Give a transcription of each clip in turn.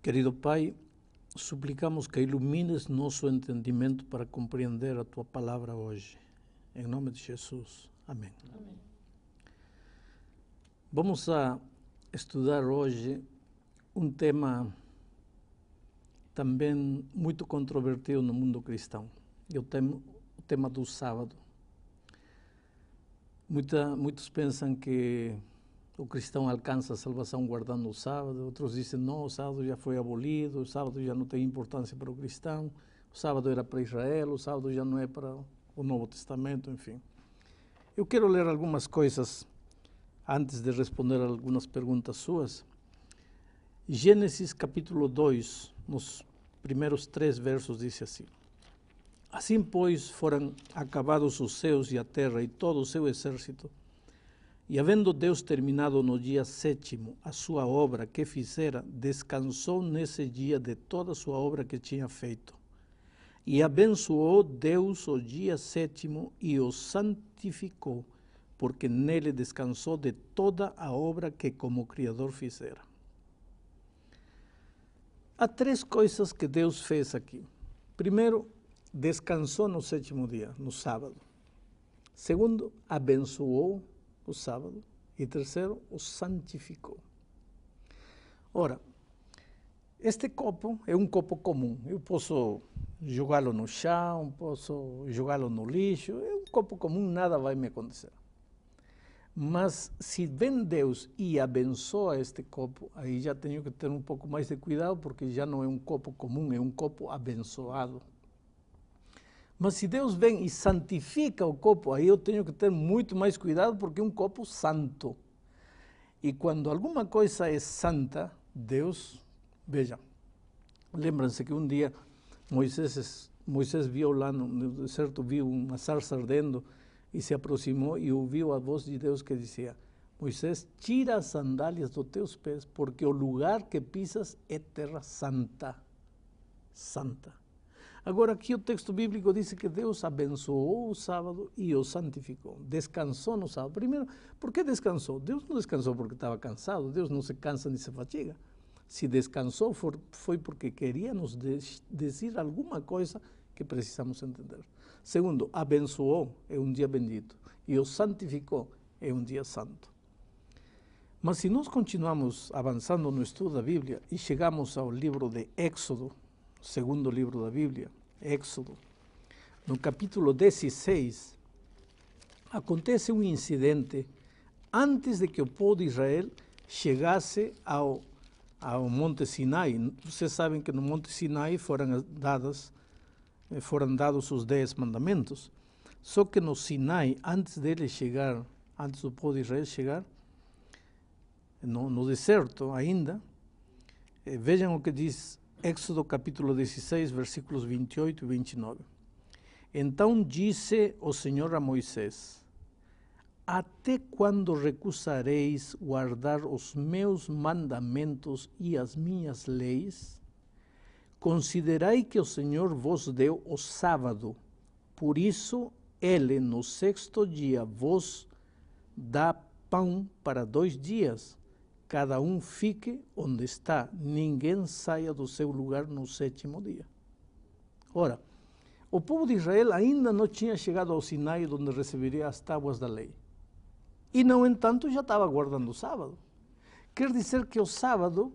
Querido Pai, suplicamos que ilumines nosso entendimento para compreender a Tua palavra hoje. Em nome de Jesus. Amém. Amém. Vamos a estudar hoje um tema também muito controvertido no mundo cristão. É o tema do sábado. Muitos pensam que o cristão alcança a salvação guardando o sábado, outros dizem não, o sábado já foi abolido, o sábado já não tem importância para o cristão, o sábado era para Israel, o sábado já não é para o Novo Testamento, enfim. Eu quero ler algumas coisas antes de responder a algumas perguntas suas. Gênesis capítulo 2, nos primeiros 3 versos, diz assim: Assim, pois, foram acabados os céus e a terra e todo o seu exército, e havendo Deus terminado no dia 7º a sua obra que fizera, descansou nesse dia de toda a sua obra que tinha feito. E abençoou Deus o dia 7º e o santificou, porque nele descansou de toda a obra que como Criador fizera. Há 3 coisas que Deus fez aqui. Primeiro, descansou no 7º dia, no sábado. Segundo, abençoou o sábado. E terceiro, o santificou. Ora, este copo é um copo comum. Eu posso jogá-lo no chão, posso jogá-lo no lixo. É um copo comum, nada vai me acontecer. Mas se vem Deus e abençoa este copo, aí já tenho que ter um pouco mais de cuidado, porque já não é um copo comum, é um copo abençoado. Mas se Deus vem e santifica o copo, aí eu tenho que ter muito mais cuidado, porque é um copo santo. E quando alguma coisa é santa, Deus, veja, lembram-se que um dia Moisés viu lá no deserto, viu uma sarça ardendo, e se aproximou e ouviu a voz de Deus que dizia: Moisés, tira as sandálias dos teus pés, porque o lugar que pisas é terra santa. Santa. Agora aqui o texto bíblico diz que Deus abençoou o sábado e o santificou. Descansou no sábado. Primeiro, por que descansou? Deus não descansou porque estava cansado. Deus não se cansa nem se fatiga. Se descansou foi porque queria nos dizer alguma coisa que precisamos entender. Segundo, abençoou, é um dia bendito. E o santificou, é um dia santo. Mas se nós continuamos avançando no estudo da Bíblia e chegamos ao livro de Éxodo, segundo livro da Bíblia, Éxodo, no capítulo 16, acontece um incidente antes de que o povo de Israel chegasse ao Monte Sinai. Vocês sabem que no Monte Sinai foram dados os 10 mandamentos. Só que no Sinai, antes do povo de Israel chegar, no deserto ainda, vejam o que diz Éxodo capítulo 16, versículos 28 e 29. Então disse o Senhor a Moisés: Até quando recusareis guardar os meus mandamentos e as minhas leis? Considerai que o Senhor vos deu o sábado, por isso ele no 6º dia vos dá pão para 2 dias. Cada um fique onde está, ninguém saia do seu lugar no 7º dia. Ora, o povo de Israel ainda não tinha chegado ao Sinai, onde receberia as tábuas da lei. E, no entanto, já estava guardando o sábado. Quer dizer que o sábado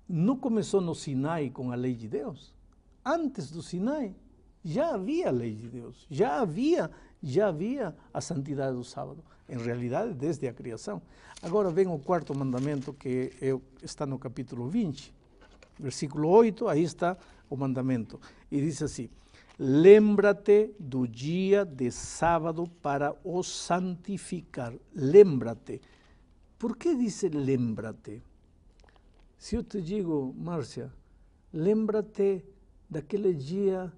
não começou no Sinai com a lei de Deus. Antes do Sinai, já havia a lei de Deus. Já havia a santidade do sábado. Em realidade, desde a criação. Agora vem o 4º mandamento, que está no capítulo 20, versículo 8, aí está o mandamento. E diz assim: Lembra-te do dia de sábado para o santificar. Lembra-te. Por que diz lembra-te? Se eu te digo, Márcia, lembra-te daquele dia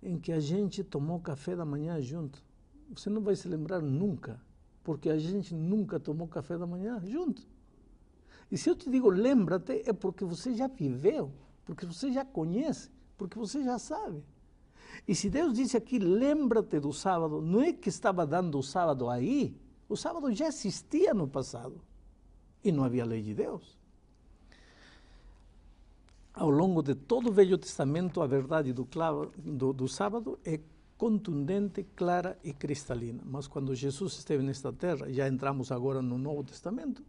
em que a gente tomou café da manhã junto. Você não vai se lembrar nunca, porque a gente nunca tomou café da manhã junto. E se eu te digo lembra-te, é porque você já viveu, porque você já conhece, porque você já sabe. E se Deus disse aqui, lembra-te do sábado, não é que estava dando o sábado aí, o sábado já existia no passado. E não havia lei de Deus. ao longo de todo o Velho Testamento, a verdade do sábado é contundente, clara e cristalina. Mas quando Jesus esteve nesta terra, já entramos agora no Novo Testamento,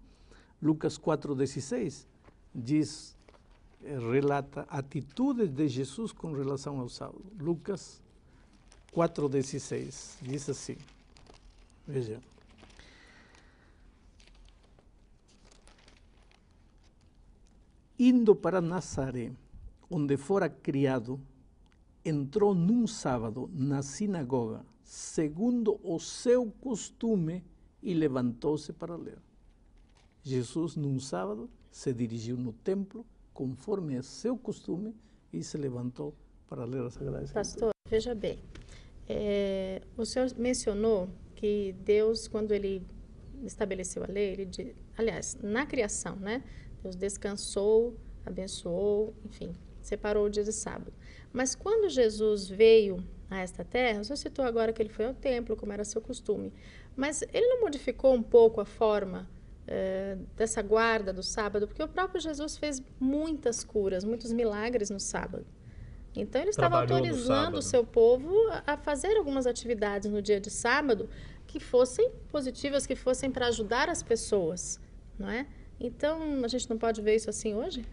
Lucas 4,16 diz, relata atitudes de Jesus com relação ao sábado. Lucas 4,16 diz assim, veja. Indo para Nazaré, onde fora criado, entrou num sábado na sinagoga, segundo o seu costume, e levantou-se para ler. Jesus, num sábado, se dirigiu no templo, conforme é seu costume, e se levantou para ler a Sagrada Escritura. Pastor, veja bem, o senhor mencionou que Deus, quando ele estabeleceu a lei, aliás, na criação, né? Deus descansou, abençoou, enfim, separou o dia de sábado. Mas quando Jesus veio a esta terra, o senhor citou agora que ele foi ao templo, como era seu costume, mas ele não modificou um pouco a forma dessa guarda do sábado? Porque o próprio Jesus fez muitas curas, muitos milagres no sábado. Então ele estava autorizando o seu povo a fazer algumas atividades no dia de sábado que fossem positivas, que fossem para ajudar as pessoas, não é? Então, a gente não pode ver isso assim hoje?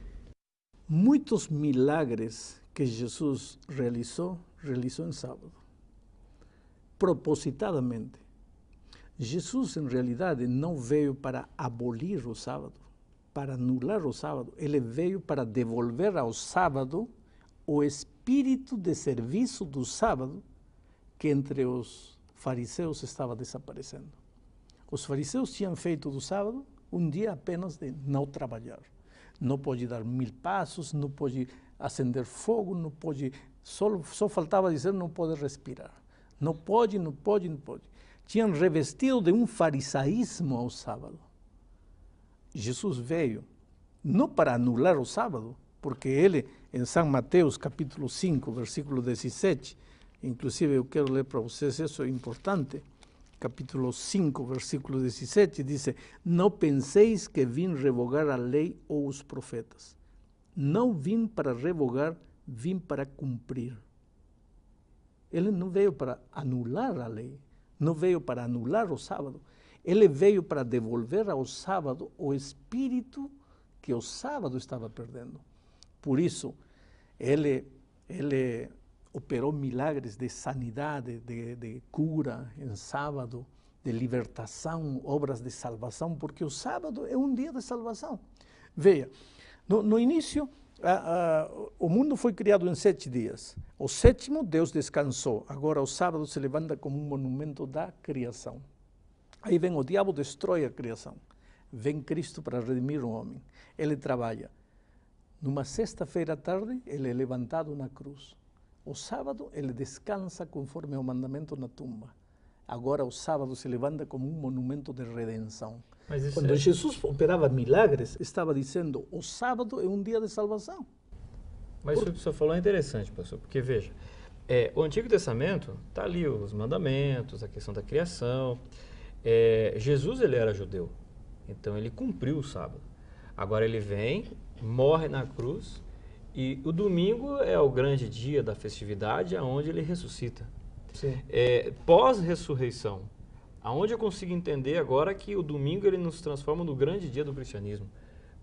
Muitos milagres que Jesus realizou em sábado. Propositadamente. Jesus, em realidade, não veio para abolir o sábado, para anular o sábado. Ele veio para devolver ao sábado o espírito de serviço do sábado que entre os fariseus estava desaparecendo. Os fariseus tinham feito do sábado um dia apenas de não trabalhar. Não pode dar 1000 passos, não pode acender fogo, não pode, só faltava dizer não pode respirar. Não pode. Tinham revestido de um farisaísmo ao sábado. Jesus veio não para anular o sábado, porque ele, em São Mateus, capítulo 5, versículo 17, inclusive eu quero ler para vocês, isso é importante, capítulo 5, versículo 17, diz: não penseis que vim revogar a lei ou os profetas. Não vim para revogar, vim para cumprir. Ele não veio para anular a lei, não veio para anular o sábado. Ele veio para devolver ao sábado o espírito que o sábado estava perdendo. Por isso, ele operou milagres de sanidade, de cura em sábado, de libertação, obras de salvação, porque o sábado é um dia de salvação. Veja, no início, o mundo foi criado em 7 dias. O 7º, Deus descansou. Agora o sábado se levanta como um monumento da criação. Aí vem o diabo, destrói a criação. Vem Cristo para redimir o homem. Ele trabalha. Numa sexta-feira à tarde, ele é levantado na cruz. O sábado, ele descansa conforme ao mandamento na tumba. Agora, o sábado se levanta como um monumento de redenção. Quando Jesus operava milagres, estava dizendo, o sábado é um dia de salvação. Mas isso que o senhor falou é interessante, pastor, porque veja, o Antigo Testamento está ali os mandamentos, a questão da criação. Jesus, ele era judeu, então ele cumpriu o sábado. Agora ele vem, morre na cruz, e o domingo é o grande dia da festividade, onde ele ressuscita. Pós-ressurreição, aonde eu consigo entender agora que o domingo ele nos transforma no grande dia do cristianismo.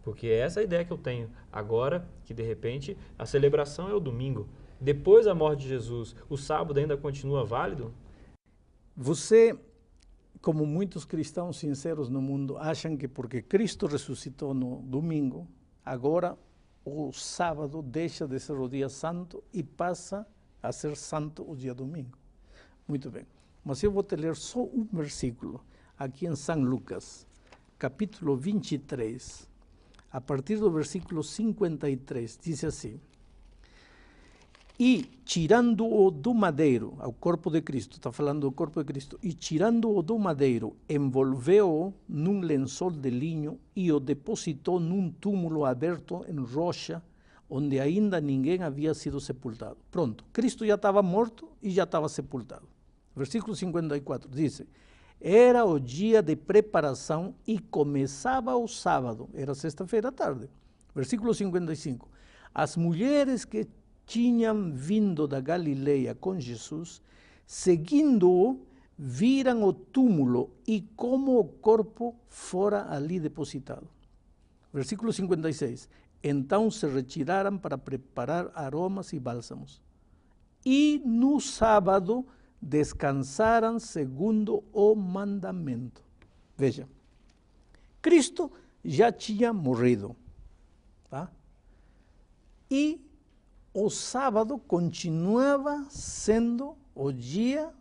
Porque essa é a ideia que eu tenho. Agora, que de repente, a celebração é o domingo. Depois da morte de Jesus, o sábado ainda continua válido? Você, como muitos cristãos sinceros no mundo, acham que porque Cristo ressuscitou no domingo, agora o sábado deixa de ser o dia santo e passa a ser santo o dia domingo. Muito bem. Mas eu vou te ler só um versículo, aqui em São Lucas, capítulo 23, a partir do versículo 53, diz assim: e tirando-o do madeiro, ao corpo de Cristo, está falando do corpo de Cristo, e tirando-o do madeiro, envolveu-o num lençol de linho e o depositou num túmulo aberto em rocha, onde ainda ninguém havia sido sepultado. Pronto, Cristo já estava morto e já estava sepultado. Versículo 54 diz: era o dia de preparação e começava o sábado, era sexta-feira à tarde. Versículo 55. As mulheres que tinham vindo da Galileia com Jesus, seguindo-o, viram o túmulo e como o corpo fora ali depositado. Versículo 56. Então se retiraram para preparar aromas e bálsamos. E no sábado descansaram segundo o mandamento. Veja, Cristo já tinha morrido, tá? E o sábado continuava sendo o dia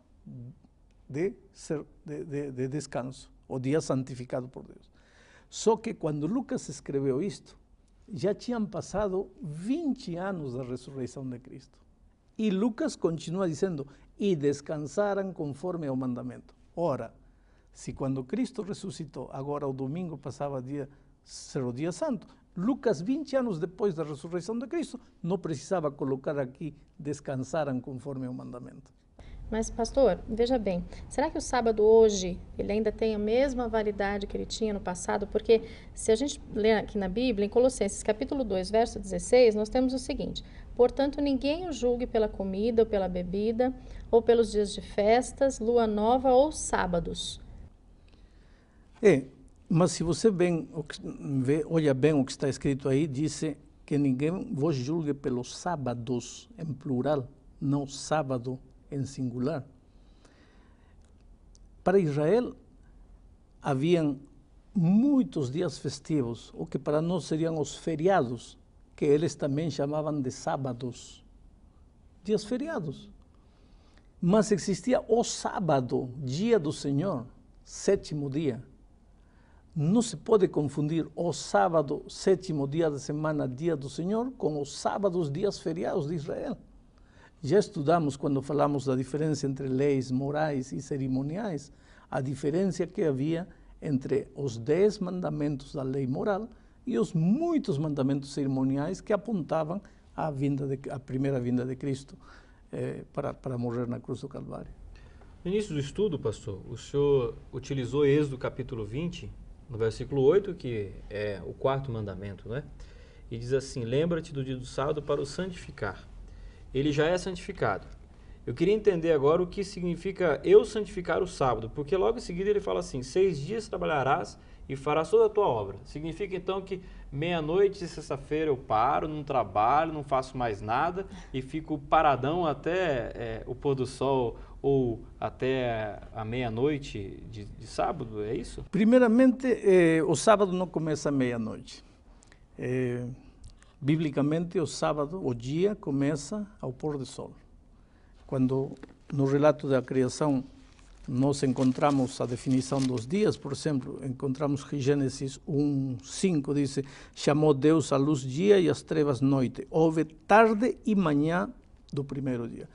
de descanso, o dia santificado por Deus. Só que quando Lucas escreveu isto, já tinham passado 20 anos da ressurreição de Cristo. E Lucas continua dizendo, e descansaram conforme ao mandamento. Ora, se quando Cristo ressuscitou, agora o domingo passava a ser o dia santo, Lucas, 20 anos depois da ressurreição de Cristo, não precisava colocar aqui, descansaram conforme ao mandamento. Mas, pastor, veja bem, será que o sábado hoje, ele ainda tem a mesma validade que ele tinha no passado? Porque se a gente ler aqui na Bíblia, em Colossenses capítulo 2, verso 16, nós temos o seguinte: portanto, ninguém o julgue pela comida ou pela bebida, ou pelos dias de festas, lua nova ou sábados. Mas se você olha bem o que está escrito aí, diz que ninguém vos julgue pelos sábados, em plural, não sábado em singular. Para Israel, haviam muitos dias festivos, o que para nós seriam os feriados, que eles também chamavam de sábados, dias feriados. Mas existia o sábado, dia do Senhor, sétimo dia. Não se pode confundir o sábado, sétimo dia da semana, dia do Senhor, com os sábados, dias feriados de Israel. Já estudamos, quando falamos da diferença entre leis morais e cerimoniais, a diferença que havia entre os 10 mandamentos da lei moral e os muitos mandamentos cerimoniais que apontavam à primeira vinda de Cristo para morrer na cruz do Calvário. No início do estudo, pastor, o senhor utilizou Êxodo capítulo 20, no versículo 8, que é o 4º mandamento, né? E diz assim, lembra-te do dia do sábado para o santificar. Ele já é santificado. Eu queria entender agora o que significa eu santificar o sábado, porque logo em seguida ele fala assim, 6 dias trabalharás e farás toda a tua obra. Significa então que meia-noite de sexta-feira eu paro, não trabalho, não faço mais nada e fico paradão até o pôr do sol ou até a meia-noite de sábado, é isso? Primeiramente, o sábado não começa à meia-noite. Biblicamente, o sábado, o dia, começa ao pôr do sol. Quando no relato da criação nós encontramos a definição dos dias, por exemplo, encontramos que Gênesis 1:5 diz, chamou Deus a luz dia e as trevas noite. Houve tarde e manhã do primeiro dia.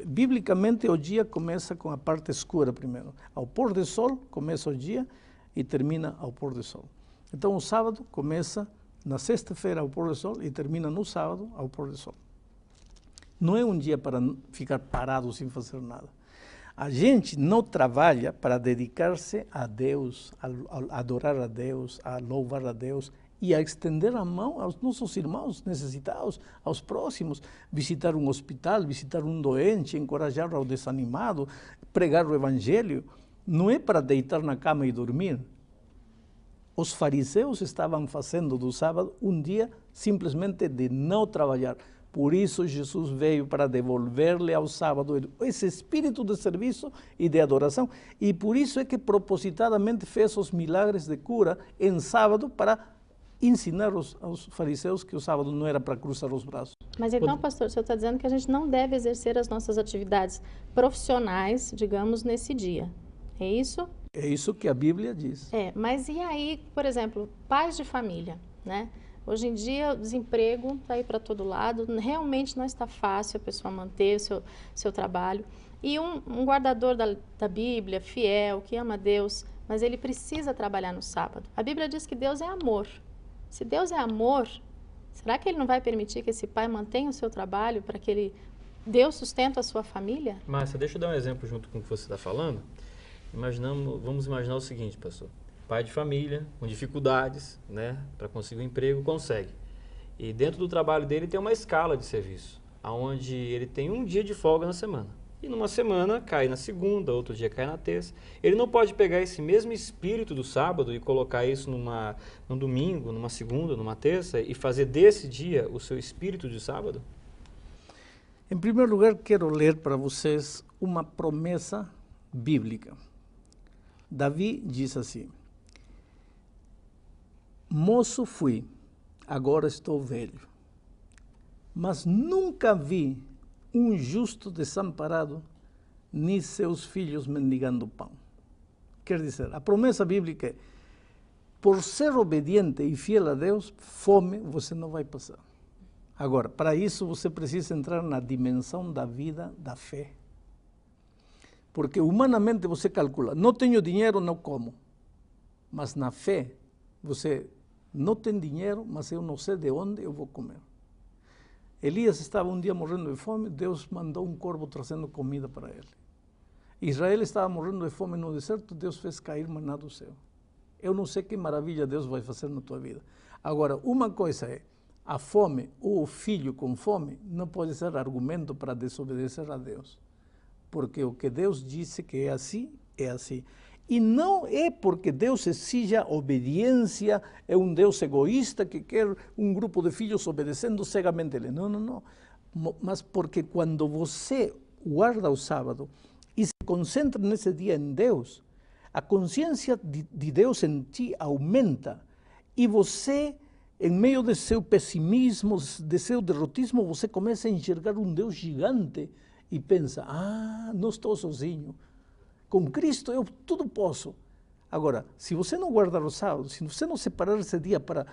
Biblicamente, o dia começa com a parte escura primeiro. Ao pôr do sol, começa o dia e termina ao pôr do sol. Então, o sábado começa na sexta-feira ao pôr do sol e termina no sábado ao pôr do sol. Não é um dia para ficar parado sem fazer nada. A gente não trabalha para dedicar-se a Deus, a adorar a Deus, a louvar a Deus e a estender a mão aos nossos irmãos necessitados, aos próximos, visitar um hospital, visitar um doente, encorajar ao desanimado, pregar o evangelho. Não é para deitar na cama e dormir. Os fariseus estavam fazendo do sábado um dia simplesmente de não trabalhar. Por isso Jesus veio para devolver-lhe ao sábado esse espírito de serviço e de adoração. E por isso é que propositadamente fez os milagres de cura em sábado para ensinar aos fariseus que o sábado não era para cruzar os braços. Mas então, pastor, o senhor está dizendo que a gente não deve exercer as nossas atividades profissionais, digamos, nesse dia. É isso? É isso que a Bíblia diz. Mas e aí, por exemplo, pais de família, né? Hoje em dia, o desemprego está aí para todo lado, realmente não está fácil a pessoa manter o seu trabalho. E um guardador da Bíblia, fiel, que ama Deus, mas ele precisa trabalhar no sábado. A Bíblia diz que Deus é amor. Se Deus é amor, será que ele não vai permitir que esse pai mantenha o seu trabalho para que ele dê o sustento à sua família? Márcia, deixa eu dar um exemplo junto com o que você está falando. Vamos imaginar o seguinte, pastor. Pai de família, com dificuldades, né, para conseguir um emprego, consegue. E dentro do trabalho dele tem uma escala de serviço, onde ele tem um dia de folga na semana. E numa semana cai na segunda, outro dia cai na terça. Ele não pode pegar esse mesmo espírito do sábado e colocar isso num domingo, numa segunda, numa terça e fazer desse dia o seu espírito de sábado? Em primeiro lugar, quero ler para vocês uma promessa bíblica. Davi diz assim: moço fui, agora estou velho, mas nunca vi um justo desamparado, nem seus filhos mendigando pão. Quer dizer, a promessa bíblica é: por ser obediente e fiel a Deus, fome você não vai passar. Agora, para isso você precisa entrar na dimensão da vida da fé. Porque humanamente você calcula, não tenho dinheiro, não como. Mas na fé, você não tem dinheiro, mas eu não sei de onde eu vou comer. Elias estava um dia morrendo de fome, Deus mandou um corvo trazendo comida para ele. Israel estava morrendo de fome no deserto, Deus fez cair maná do céu. Eu não sei que maravilha Deus vai fazer na tua vida. Agora, uma coisa é, a fome ou o filho com fome não pode ser argumento para desobedecer a Deus. Porque o que Deus disse que é assim, é assim. E não é porque Deus exija obediência, é um Deus egoísta que quer um grupo de filhos obedecendo cegamente a Ele. Não, não, não. Mas porque quando você guarda o sábado e se concentra nesse dia em Deus, a consciência de Deus em ti aumenta. E você, em meio de seu pessimismo, de seu derrotismo, você começa a enxergar um Deus gigante e pensa, não estou sozinho. Com Cristo eu tudo posso. Agora, se você não guardar o sábado, se você não separar esse dia para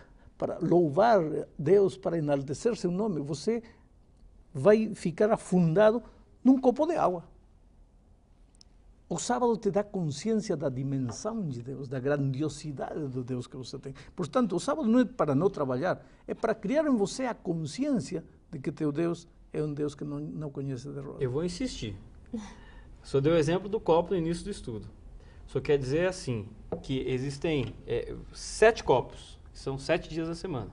louvar Deus, para enaltecer seu nome, você vai ficar afundado num copo de água. O sábado te dá consciência da dimensão de Deus, da grandiosidade do Deus que você tem. Portanto, o sábado não é para não trabalhar, é para criar em você a consciência de que teu Deus é um Deus que não conhece derrota. Eu vou insistir. O senhor deu o exemplo do copo no início do estudo. O senhor quer dizer assim, que existem 7 copos, que são 7 dias da semana,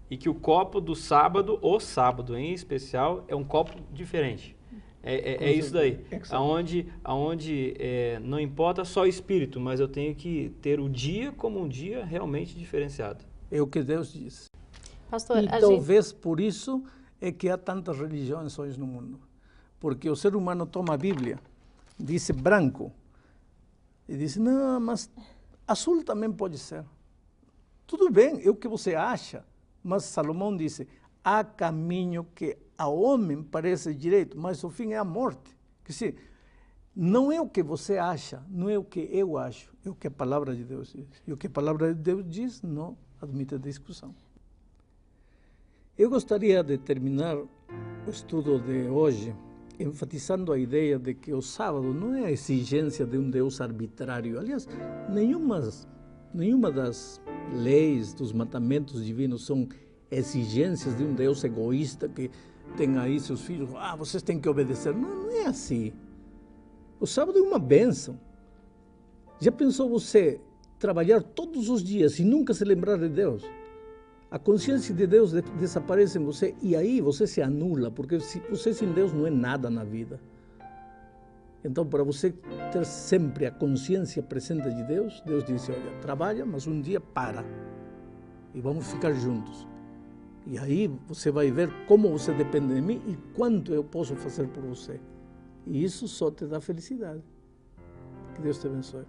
e que o copo do sábado, o sábado em especial, é um copo diferente. É isso daí, aonde não importa só o espírito, mas eu tenho que ter o dia como um dia realmente diferenciado. É o que Deus diz. Pastor, e talvez por isso é que há tantas religiões hoje no mundo. Porque o ser humano toma a Bíblia, diz branco, e diz, não, mas azul também pode ser. Tudo bem, é o que você acha, mas Salomão disse, há caminho que ao homem parece direito, mas o fim é a morte. Quer dizer, não é o que você acha, não é o que eu acho, é o que a palavra de Deus diz. E o que a palavra de Deus diz não admite discussão. Eu gostaria de terminar o estudo de hoje enfatizando a ideia de que o sábado não é a exigência de um Deus arbitrário. Aliás, nenhuma das leis, dos mandamentos divinos são exigências de um Deus egoísta que tem aí seus filhos, vocês têm que obedecer. Não é assim. O sábado é uma bênção. Já pensou você trabalhar todos os dias e nunca se lembrar de Deus? A consciência de Deus desaparece em você e aí você se anula, porque você sem Deus não é nada na vida. Então, para você ter sempre a consciência presente de Deus, Deus disse, olha, trabalha, mas um dia para e vamos ficar juntos. E aí você vai ver como você depende de mim e quanto eu posso fazer por você. E isso só te dá felicidade. Que Deus te abençoe.